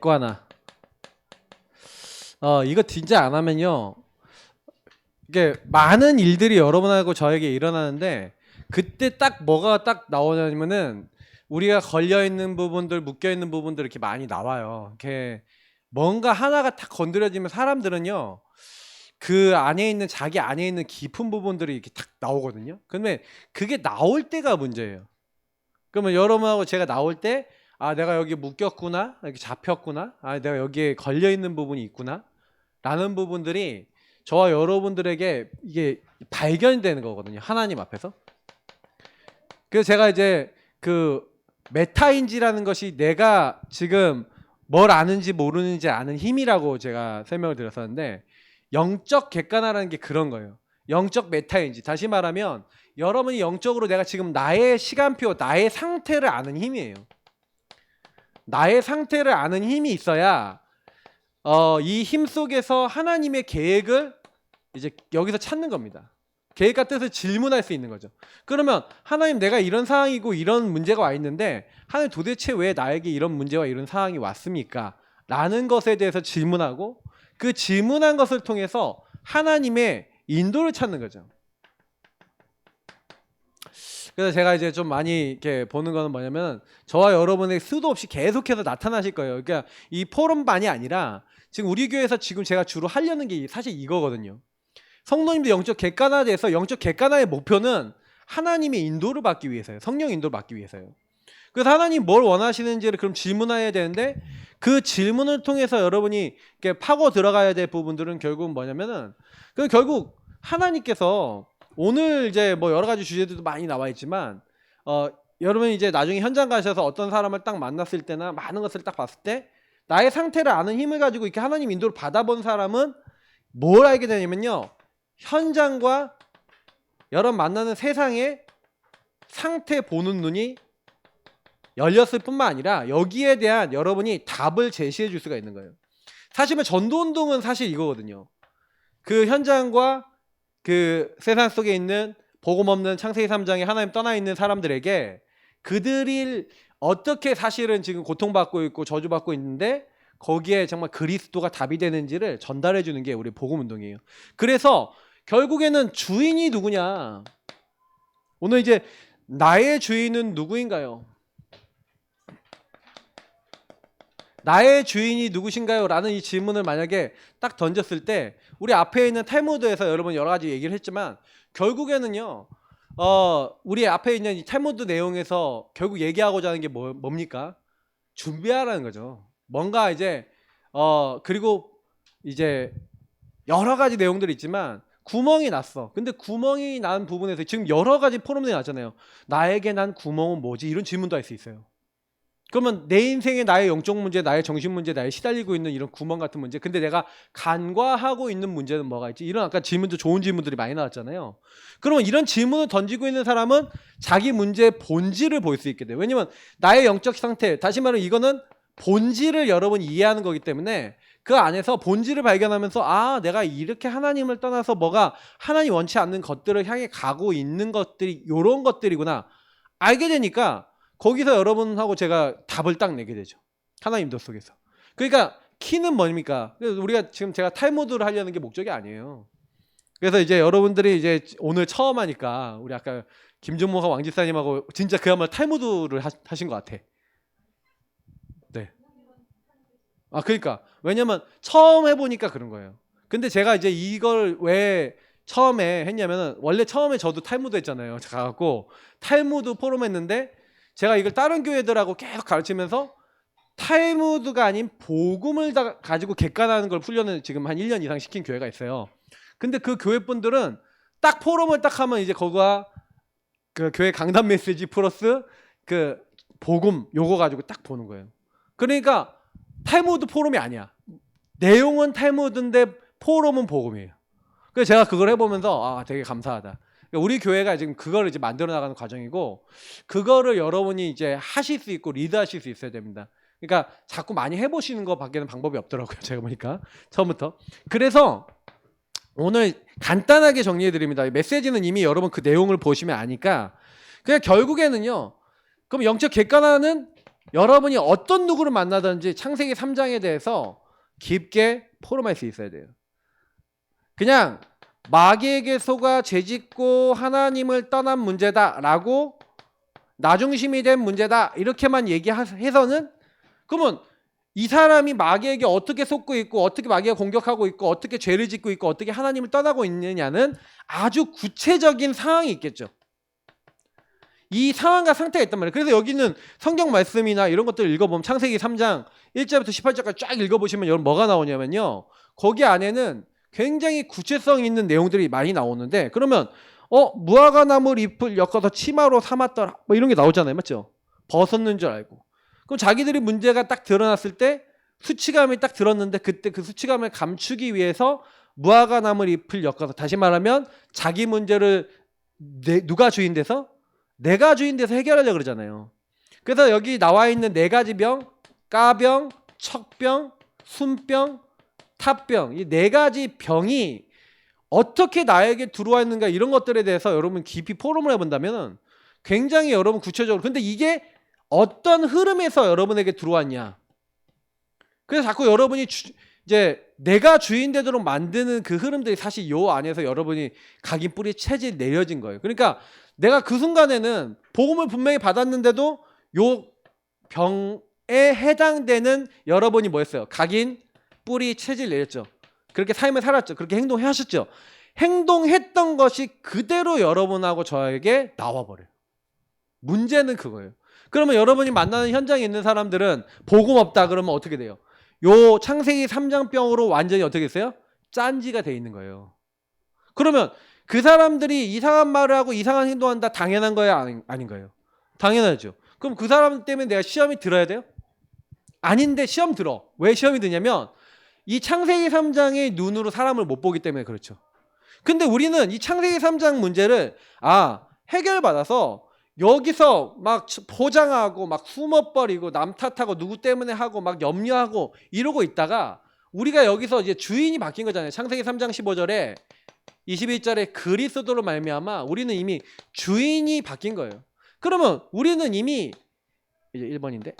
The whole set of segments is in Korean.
객관화. 이거 진짜 안 하면요. 이게 많은 일들이 여러분하고 저에게 일어나는데 그때 딱 뭐가 딱 나오냐면은 우리가 걸려 있는 부분들, 묶여 있는 부분들 이렇게 많이 나와요. 이렇게 뭔가 하나가 딱 건드려지면 사람들은요. 그 안에 있는 자기 안에 있는 깊은 부분들이 이렇게 딱 나오거든요. 근데 그게 나올 때가 문제예요. 그러면 여러분하고 제가 나올 때 아, 내가 여기 묶였구나, 이렇게 잡혔구나, 아, 내가 여기에 걸려 있는 부분이 있구나, 라는 부분들이 저와 여러분들에게 이게 발견되는 거거든요. 하나님 앞에서. 그래서 제가 이제 그 메타인지라는 것이 내가 지금 뭘 아는지 모르는지 아는 힘이라고 제가 설명을 드렸었는데 영적 객관화라는 게 그런 거예요. 영적 메타인지. 다시 말하면 여러분이 영적으로 내가 지금 나의 시간표, 나의 상태를 아는 힘이에요. 나의 상태를 아는 힘이 있어야 이 힘 속에서 하나님의 계획을 이제 여기서 찾는 겁니다. 계획과 뜻을 질문할 수 있는 거죠. 그러면 하나님, 내가 이런 상황이고 이런 문제가 와 있는데 하나님, 도대체 왜 나에게 이런 문제와 이런 상황이 왔습니까? 라는 것에 대해서 질문하고 그 질문한 것을 통해서 하나님의 인도를 찾는 거죠. 그래서 제가 이제 좀 많이 이렇게 보는 거는 뭐냐면 저와 여러분에게 수도 없이 계속해서 나타나실 거예요. 그러니까 이 포럼만이 아니라 지금 우리 교회에서 지금 제가 주로 하려는 게 사실 이거거든요. 성도님들 영적 객관화에 대해서 영적 객관화의 목표는 하나님의 인도를 받기 위해서요. 성령 인도를 받기 위해서요. 그래서 하나님 뭘 원하시는지를 그럼 질문해야 되는데 그 질문을 통해서 여러분이 이렇게 파고 들어가야 될 부분들은 결국은 뭐냐면은 그 결국 하나님께서 오늘 이제 뭐 여러 가지 주제들도 많이 나와 있지만 여러분이 이제 나중에 현장 가셔서 어떤 사람을 딱 만났을 때나 많은 것을 딱 봤을 때 나의 상태를 아는 힘을 가지고 이렇게 하나님 인도를 받아본 사람은 뭘 알게 되냐면요. 현장과 여러분 만나는 세상의 상태 보는 눈이 열렸을 뿐만 아니라 여기에 대한 여러분이 답을 제시해 줄 수가 있는 거예요. 사실은 전도운동은 사실 이거거든요. 그 현장과 그 세상 속에 있는 복음 없는 창세기 3장에 하나님 떠나 있는 사람들에게 그들이 어떻게 사실은 지금 고통받고 있고 저주받고 있는데 거기에 정말 그리스도가 답이 되는지를 전달해 주는 게 우리 복음 운동이에요. 그래서 결국에는 주인이 누구냐? 오늘 이제 나의 주인은 누구인가요? 나의 주인이 누구신가요? 라는 이 질문을 만약에 딱 던졌을 때 우리 앞에 있는 탈무드에서 여러분 여러 가지 얘기를 했지만 결국에는요. 우리 앞에 있는 이 탈무드 내용에서 결국 얘기하고자 하는 게 뭡니까? 준비하라는 거죠. 뭔가 이제 그리고 이제 여러 가지 내용들이 있지만 구멍이 났어. 근데 구멍이 난 부분에서 지금 여러 가지 포럼들이 났잖아요. 나에게 난 구멍은 뭐지? 이런 질문도 할 수 있어요. 그러면 내 인생에 나의 영적 문제, 나의 정신 문제, 나의 시달리고 있는 이런 구멍 같은 문제, 근데 내가 간과하고 있는 문제는 뭐가 있지? 이런 아까 질문도 좋은 질문들이 많이 나왔잖아요. 그러면 이런 질문을 던지고 있는 사람은 자기 문제의 본질을 볼 수 있게 돼요. 왜냐면 나의 영적 상태, 다시 말하면 이거는 본질을 여러분이 이해하는 거기 때문에 그 안에서 본질을 발견하면서 아, 내가 이렇게 하나님을 떠나서 뭐가 하나님 원치 않는 것들을 향해 가고 있는 것들이 이런 것들이구나 알게 되니까 거기서 여러분하고 제가 답을 딱 내게 되죠. 하나님도 속에서. 그러니까 키는 뭡니까? 그래서 우리가 지금 제가 탈무드를 하려는 게 목적이 아니에요. 그래서 이제 여러분들이 이제 오늘 처음 하니까 우리 아까 김준모가 왕집사님하고 진짜 그야말로 탈무드를 하신 것 같아. 네. 아, 그러니까 왜냐면 처음 해보니까 그런 거예요. 근데 제가 이제 이걸 왜 처음에 했냐면은 원래 처음에 저도 탈무드 했잖아요. 가갖고 탈무드 포럼 했는데 제가 이걸 다른 교회들하고 계속 가르치면서 탈무드가 아닌 복음을 다 가지고 객관하는 걸 훈련을 지금 한 1년 이상 시킨 교회가 있어요. 근데 그 교회 분들은 딱 포럼을 딱 하면 이제 거기가 그 교회 강단 메시지 플러스 그 복음 요거 가지고 딱 보는 거예요. 그러니까 탈무드 포럼이 아니야. 내용은 탈무드인데 포럼은 복음이에요. 그래서 제가 그걸 해보면서 아, 되게 감사하다. 우리 교회가 지금 그거를 이제 만들어 나가는 과정이고 그거를 여러분이 이제 하실 수 있고 리드하실 수 있어야 됩니다. 그러니까 자꾸 많이 해보시는 거 밖에는 방법이 없더라고요. 제가 보니까 처음부터. 그래서 오늘 간단하게 정리해 드립니다. 메시지는 이미 여러분 그 내용을 보시면 아니까 그냥 결국에는요. 그럼 영적 객관화는 여러분이 어떤 누구를 만나든지 창세기 3장에 대해서 깊게 포럼할 수 있어야 돼요. 그냥 마귀에게 속아 죄짓고 하나님을 떠난 문제다라고 나중심이 된 문제다 이렇게만 얘기해서는 그러면 이 사람이 마귀에게 어떻게 속고 있고 어떻게 마귀가 공격하고 있고 어떻게 죄를 짓고 있고 어떻게 하나님을 떠나고 있느냐는 아주 구체적인 상황이 있겠죠. 이 상황과 상태가 있단 말이에요. 그래서 여기는 성경 말씀이나 이런 것들을 읽어보면 창세기 3장 1절부터 18절까지 쫙 읽어보시면 여러분 뭐가 나오냐면요. 거기 안에는 굉장히 구체성 있는 내용들이 많이 나오는데 그러면 무화과 나물 잎을 엮어서 치마로 삼았더라 뭐 이런 게 나오잖아요. 맞죠? 벗었는 줄 알고. 그럼 자기들이 문제가 딱 드러났을 때 수치감이 딱 들었는데 그때 그 수치감을 감추기 위해서 무화과 나물 잎을 엮어서 다시 말하면 자기 문제를 누가 주인 돼서? 내가 주인 돼서 해결하려고 그러잖아요. 그래서 여기 나와 있는 네 가지 병, 까병, 척병, 순병, 탑병 이 네 가지 병이 어떻게 나에게 들어와 있는가 이런 것들에 대해서 여러분 깊이 포럼을 해본다면 굉장히 여러분 구체적으로 근데 이게 어떤 흐름에서 여러분에게 들어왔냐 그래서 자꾸 여러분이 이제 내가 주인 되도록 만드는 그 흐름들이 사실 요 안에서 여러분이 각인 뿌리 체질 내려진 거예요. 그러니까 내가 그 순간에는 복음을 분명히 받았는데도 요 병에 해당되는 여러분이 뭐였어요? 각인 뿌리 체질 내렸죠. 그렇게 삶을 살았죠. 그렇게 행동하셨죠. 행동했던 것이 그대로 여러분하고 저에게 나와버려요. 문제는 그거예요. 그러면 여러분이 만나는 현장에 있는 사람들은 복음 없다 그러면 어떻게 돼요? 요 창세기 3장병으로 완전히 어떻게 됐어요? 짠지가 돼 있는 거예요. 그러면 그 사람들이 이상한 말을 하고 이상한 행동한다 당연한 거예요? 아닌 거예요? 당연하죠. 그럼 그 사람 때문에 내가 시험이 들어야 돼요? 아닌데 시험 들어. 왜 시험이 드냐면 이 창세기 3장의 눈으로 사람을 못 보기 때문에 그렇죠. 근데 우리는 이 창세기 3장 문제를 해결받아서 여기서 막 포장하고 막 숨어버리고 남 탓하고 누구 때문에 하고 막 염려하고 이러고 있다가 우리가 여기서 이제 주인이 바뀐 거잖아요. 창세기 3장 15절에 21절에 그리스도로 말미암아 우리는 이미 주인이 바뀐 거예요. 그러면 우리는 이미 이제 1번인데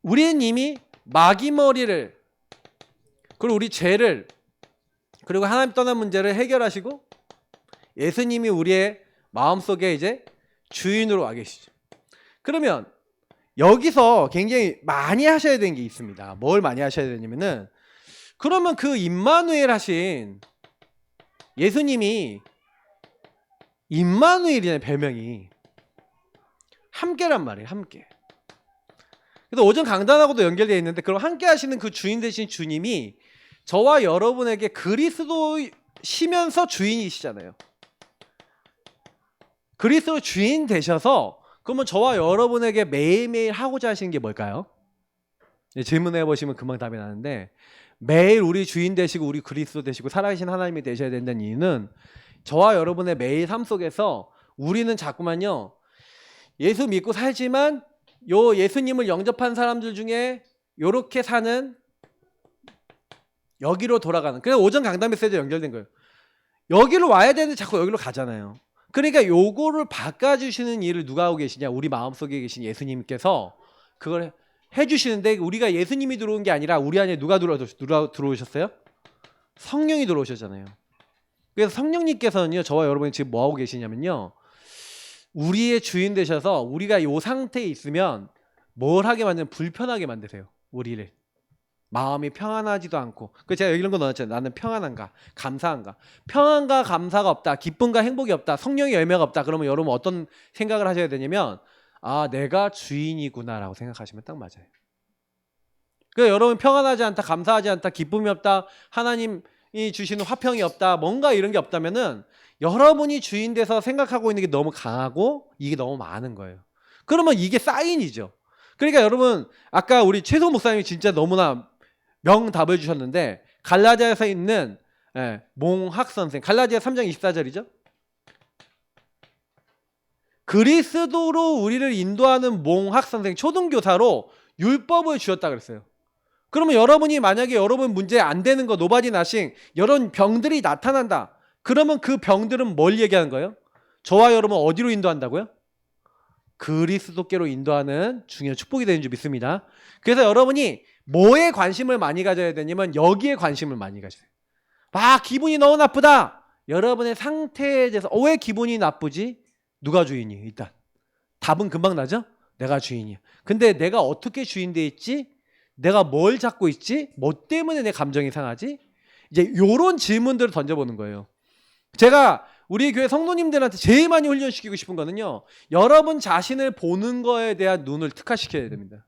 우리는 이미 마귀머리를 그리고 우리 죄를 그리고 하나님 떠난 문제를 해결하시고 예수님이 우리의 마음속에 이제 주인으로 와 계시죠. 그러면 여기서 굉장히 많이 하셔야 되는 게 있습니다. 뭘 많이 하셔야 되냐면은 그러면 그 임마누엘 하신 예수님이 임마누엘이라는 별명이 함께란 말이에요. 함께. 그래서 오전 강단하고도 연결되어 있는데 그럼 함께 하시는 그 주인 되신 주님이 저와 여러분에게 그리스도시면서 주인이시잖아요. 그리스도 주인 되셔서 그러면 저와 여러분에게 매일매일 하고자 하시는 게 뭘까요? 질문해 보시면 금방 답이 나는데 매일 우리 주인 되시고 우리 그리스도 되시고 살아계신 하나님이 되셔야 된다는 이유는 저와 여러분의 매일 삶 속에서 우리는 자꾸만요 예수 믿고 살지만 요 예수님을 영접한 사람들 중에 요렇게 사는 여기로 돌아가는 그래서 오전 강단 메시지 연결된 거예요. 여기로 와야 되는데 자꾸 여기로 가잖아요. 그러니까 요거를 바꿔주시는 일을 누가 하고 계시냐? 우리 마음속에 계신 예수님께서 그걸 해주시는데 우리가 예수님이 들어온 게 아니라 우리 안에 누가 들어오셨어요? 성령이 들어오셨잖아요. 그래서 성령님께서는요 저와 여러분이 지금 뭐 하고 계시냐면요 우리의 주인 되셔서 우리가 요 상태에 있으면 뭘 하게 만드는 불편하게 만드세요. 우리를 마음이 평안하지도 않고 제가 여기 이런 거 넣었잖아요. 나는 평안한가 감사한가 평안과 감사가 없다 기쁨과 행복이 없다 성령의 열매가 없다 그러면 여러분 어떤 생각을 하셔야 되냐면 내가 주인이구나 라고 생각하시면 딱 맞아요. 그러니까 여러분 평안하지 않다 감사하지 않다 기쁨이 없다 하나님이 주시는 화평이 없다 뭔가 이런 게 없다면은 여러분이 주인 돼서 생각하고 있는 게 너무 강하고 이게 너무 많은 거예요. 그러면 이게 사인이죠. 그러니까 여러분 아까 우리 최소 목사님이 진짜 너무나 명답을 주셨는데 갈라디아에서 있는 몽학 선생 갈라디아 3장 24절이죠. 그리스도로 우리를 인도하는 몽학 선생 초등교사로 율법을 주셨다 그랬어요. 그러면 여러분이 만약에 여러분 문제 안 되는 거 노바디 나싱 이런 병들이 나타난다. 그러면 그 병들은 뭘 얘기하는 거예요? 저와 여러분 어디로 인도한다고요? 그리스도께로 인도하는 중요한 축복이 되는 줄 믿습니다. 그래서 여러분이 뭐에 관심을 많이 가져야 되냐면 여기에 관심을 많이 가져야 돼요. 아, 기분이 너무 나쁘다. 여러분의 상태에 대해서 왜 기분이 나쁘지? 누가 주인이? 일단 답은 금방 나죠? 내가 주인이야. 근데 내가 어떻게 주인 돼 있지? 내가 뭘 잡고 있지? 뭐 때문에 내 감정이 상하지? 이제 요런 질문들을 던져보는 거예요. 제가 우리 교회 성도님들한테 제일 많이 훈련시키고 싶은 거는요, 여러분 자신을 보는 거에 대한 눈을 특화시켜야 됩니다.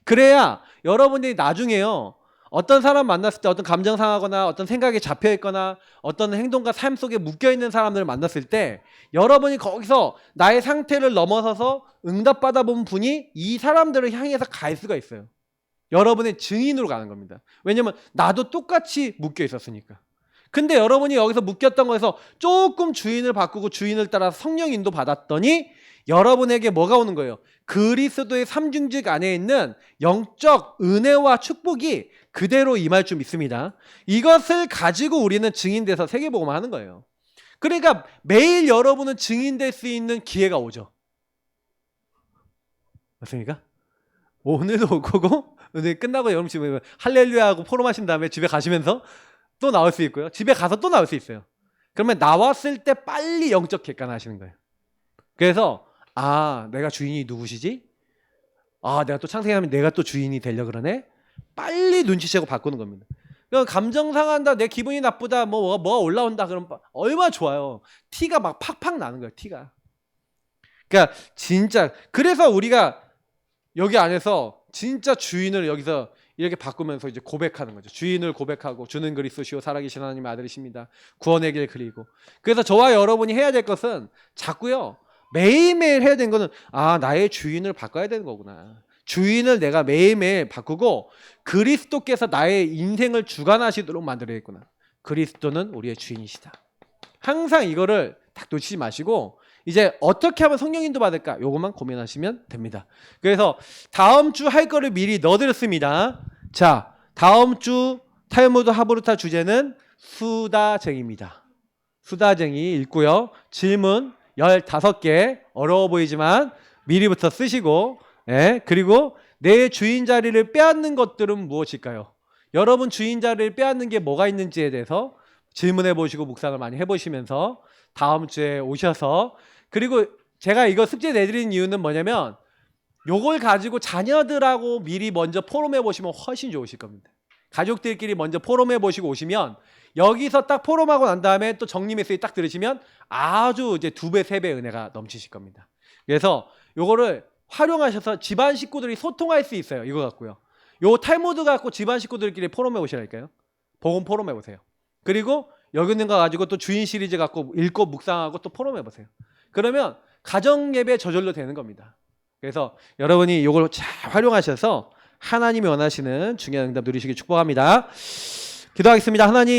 그래야 여러분들이 나중에요, 어떤 사람 만났을 때 어떤 감정 상하거나 어떤 생각에 잡혀있거나 어떤 행동과 삶 속에 묶여있는 사람들을 만났을 때 여러분이 거기서 나의 상태를 넘어서서 응답받아 본 분이 이 사람들을 향해서 갈 수가 있어요. 여러분의 증인으로 가는 겁니다. 왜냐면 나도 똑같이 묶여 있었으니까. 근데 여러분이 여기서 묶였던 거에서 조금 주인을 바꾸고 주인을 따라 성령 인도 받았더니 여러분에게 뭐가 오는 거예요? 그리스도의 삼중직 안에 있는 영적 은혜와 축복이 그대로 임할 줄 믿습니다. 이것을 가지고 우리는 증인돼서 세계복음을 하는 거예요. 그러니까 매일 여러분은 증인될 수 있는 기회가 오죠. 맞습니까? 오늘도 올 거고, 오늘 끝나고 여러분 집에 할렐루야 하고 포럼하신 다음에 집에 가시면서 또 나올 수 있고요. 집에 가서 또 나올 수 있어요. 그러면 나왔을 때 빨리 영적 객관화하시는 거예요. 그래서 내가 주인이 누구시지? 내가 또 창세기하면 내가 또 주인이 되려 그러네? 빨리 눈치채고 바꾸는 겁니다. 감정 상한다, 내 기분이 나쁘다, 뭐가 올라온다, 그럼 얼마나 좋아요. 티가 막 팍팍 나는 거예요, 티가. 그러니까 진짜 그래서 우리가 여기 안에서 진짜 주인을 여기서 이렇게 바꾸면서 이제 고백하는 거죠. 주인을 고백하고 주는 그리스도시요 살아계신 하나님의 아들이십니다. 구원의 길 그리고. 그래서 저와 여러분이 해야 될 것은 자꾸요, 매일매일 해야 되는 거는 나의 주인을 바꿔야 되는 거구나. 주인을 내가 매일매일 바꾸고 그리스도께서 나의 인생을 주관하시도록 만들어야겠구나. 그리스도는 우리의 주인이시다. 항상 이거를 딱 놓치지 마시고 이제 어떻게 하면 성령 인도 받을까? 요것만 고민하시면 됩니다. 그래서 다음 주 할 거를 미리 넣어드렸습니다. 자, 다음 주 탈무드 하브루타 주제는 수다쟁이입니다. 수다쟁이 읽고요. 질문 15개 어려워 보이지만 미리부터 쓰시고, 그리고 내 주인 자리를 빼앗는 것들은 무엇일까요? 여러분 주인 자리를 빼앗는 게 뭐가 있는지에 대해서 질문해 보시고 묵상을 많이 해보시면서 다음 주에 오셔서, 그리고 제가 이거 숙제 내드리는 이유는 뭐냐면 요걸 가지고 자녀들하고 미리 먼저 포럼해 보시면 훨씬 좋으실 겁니다. 가족들끼리 먼저 포럼해 보시고 오시면 여기서 딱 포럼하고 난 다음에 또 정리 메시지 딱 들으시면 아주 이제 2배, 3배 은혜가 넘치실 겁니다. 그래서 요거를 활용하셔서 집안 식구들이 소통할 수 있어요. 이거 갖고요. 요 탈무드 갖고 집안 식구들끼리 포럼해 보시라니까요. 복음 포럼해 보세요. 그리고 여기 있는 거 가지고 또 주인 시리즈 갖고 읽고 묵상하고 또 포럼해 보세요. 그러면 가정 예배 저절로 되는 겁니다. 그래서 여러분이 이걸 잘 활용하셔서 하나님이 원하시는 중요한 응답 누리시길 축복합니다. 기도하겠습니다. 하나님,